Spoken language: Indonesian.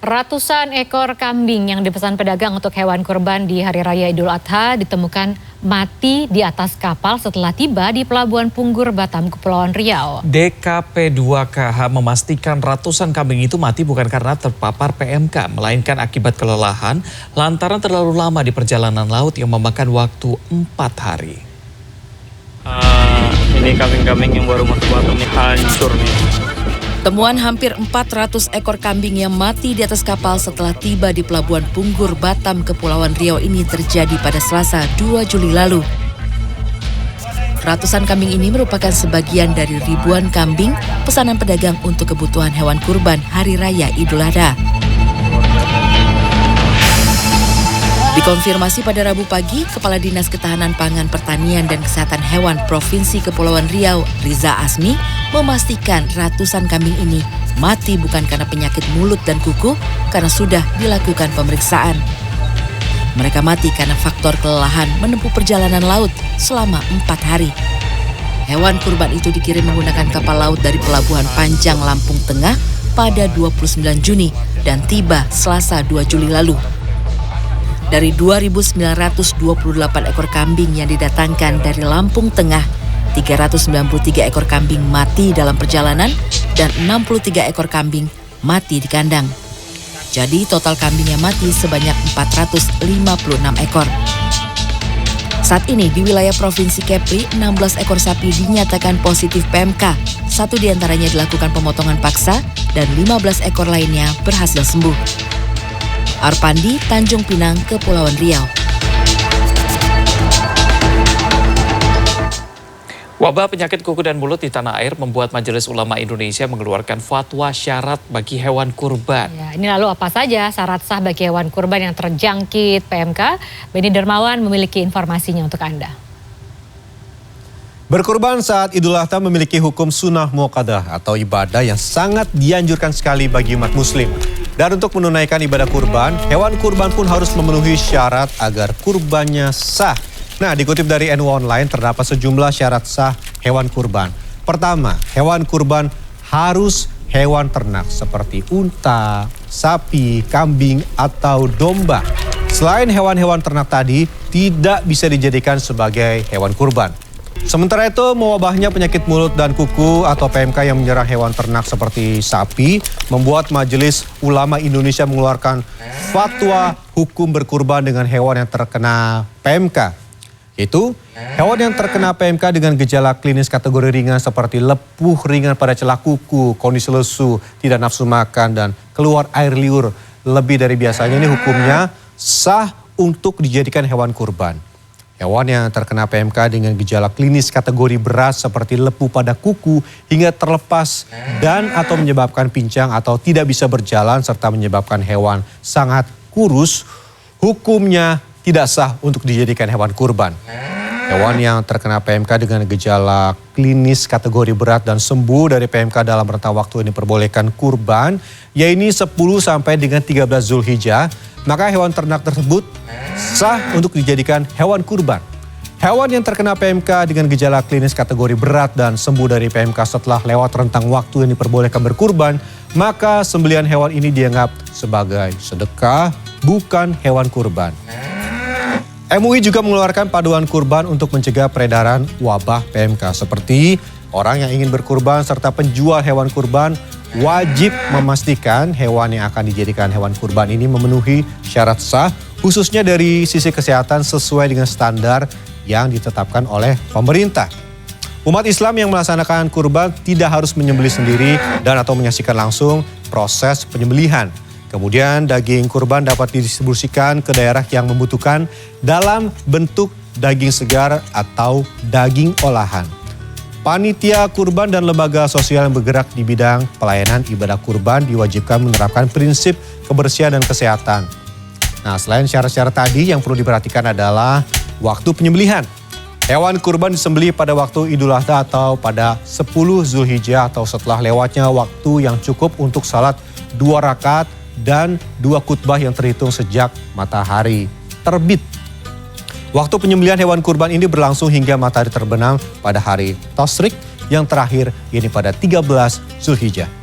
Ratusan ekor kambing yang dipesan pedagang untuk hewan kurban di Hari Raya Idul Adha ditemukan mati di atas kapal setelah tiba di Pelabuhan Punggur Batam, Kepulauan Riau. DKP2KH memastikan ratusan kambing itu mati bukan karena terpapar PMK, melainkan akibat kelelahan lantaran terlalu lama di perjalanan laut yang memakan waktu 4 hari. Ini kambing-kambing yang baru masuk Batam ini hancur nih. Temuan hampir 400 ekor kambing yang mati di atas kapal setelah tiba di Pelabuhan Punggur Batam, Kepulauan Riau ini terjadi pada Selasa 2 Juli lalu. Ratusan kambing ini merupakan sebagian dari ribuan kambing pesanan pedagang untuk kebutuhan hewan kurban Hari Raya Idul Adha. Dikonfirmasi pada Rabu pagi, Kepala Dinas Ketahanan Pangan, Pertanian dan Kesehatan Hewan Provinsi Kepulauan Riau, Riza Asmi, memastikan ratusan kambing ini mati bukan karena penyakit mulut dan kuku, karena sudah dilakukan pemeriksaan. Mereka mati karena faktor kelelahan menempuh perjalanan laut selama 4 hari. Hewan kurban itu dikirim menggunakan kapal laut dari Pelabuhan Panjang, Lampung Tengah pada 29 Juni dan tiba Selasa 2 Juli lalu. Dari 2.928 ekor kambing yang didatangkan dari Lampung Tengah, 393 ekor kambing mati dalam perjalanan dan 63 ekor kambing mati di kandang. Jadi total kambing yang mati sebanyak 456 ekor. Saat ini di wilayah Provinsi Kepri, 16 ekor sapi dinyatakan positif PMK. 1 diantaranya dilakukan pemotongan paksa dan 15 ekor lainnya berhasil sembuh. Arpandi, Tanjung Pinang, Kepulauan Riau. Wabah penyakit kuku dan mulut di tanah air membuat Majelis Ulama Indonesia mengeluarkan fatwa syarat bagi hewan kurban. Ya, ini lalu apa saja syarat sah bagi hewan kurban yang terjangkit PMK? Beni Dermawan memiliki informasinya untuk Anda. Berkurban saat Idul Adha memiliki hukum sunnah muakkadah atau ibadah yang sangat dianjurkan sekali bagi umat muslim. Dan untuk menunaikan ibadah kurban, hewan kurban pun harus memenuhi syarat agar kurbannya sah. Nah, dikutip dari NU Online terdapat sejumlah syarat sah hewan kurban. Pertama, hewan kurban harus hewan ternak seperti unta, sapi, kambing, atau domba. Selain hewan-hewan ternak tadi, tidak bisa dijadikan sebagai hewan kurban. Sementara itu, mewabahnya penyakit mulut dan kuku atau PMK yang menyerang hewan ternak seperti sapi membuat Majelis Ulama Indonesia mengeluarkan fatwa hukum berkurban dengan hewan yang terkena PMK. Yaitu, hewan yang terkena PMK dengan gejala klinis kategori ringan seperti lepuh ringan pada celah kuku, kondisi lesu, tidak nafsu makan, dan keluar air liur lebih dari biasanya, ini hukumnya sah untuk dijadikan hewan kurban. Hewan yang terkena PMK dengan gejala klinis kategori berat seperti lepuh pada kuku hingga terlepas dan atau menyebabkan pincang atau tidak bisa berjalan serta menyebabkan hewan sangat kurus, hukumnya tidak sah untuk dijadikan hewan kurban. Hewan yang terkena PMK dengan gejala klinis kategori berat dan sembuh dari PMK dalam rentang waktu ini diperbolehkan kurban, yaitu 10 sampai dengan 13 Zulhijjah, maka hewan ternak tersebut sah untuk dijadikan hewan kurban. Hewan yang terkena PMK dengan gejala klinis kategori berat dan sembuh dari PMK setelah lewat rentang waktu yang diperbolehkan berkurban, maka sembelihan hewan ini dianggap sebagai sedekah, bukan hewan kurban. MUI juga mengeluarkan panduan kurban untuk mencegah peredaran wabah PMK, seperti orang yang ingin berkurban serta penjual hewan kurban wajib memastikan hewan yang akan dijadikan hewan kurban ini memenuhi syarat sah, khususnya dari sisi kesehatan sesuai dengan standar yang ditetapkan oleh pemerintah. Umat Islam yang melaksanakan kurban tidak harus menyembelih sendiri dan atau menyaksikan langsung proses penyembelihan. Kemudian daging kurban dapat didistribusikan ke daerah yang membutuhkan dalam bentuk daging segar atau daging olahan. Panitia kurban dan lembaga sosial yang bergerak di bidang pelayanan ibadah kurban diwajibkan menerapkan prinsip kebersihan dan kesehatan. Nah, selain syarat-syarat tadi yang perlu diperhatikan adalah waktu penyembelihan. Hewan kurban disembelih pada waktu Idul Adha atau pada 10 Zulhijjah atau setelah lewatnya waktu yang cukup untuk salat 2 rakaat dan 2 khutbah yang terhitung sejak matahari terbit. Waktu penyembelihan hewan kurban ini berlangsung hingga matahari terbenam pada hari Tasyrik yang terakhir, ini pada 13 Zulhijjah.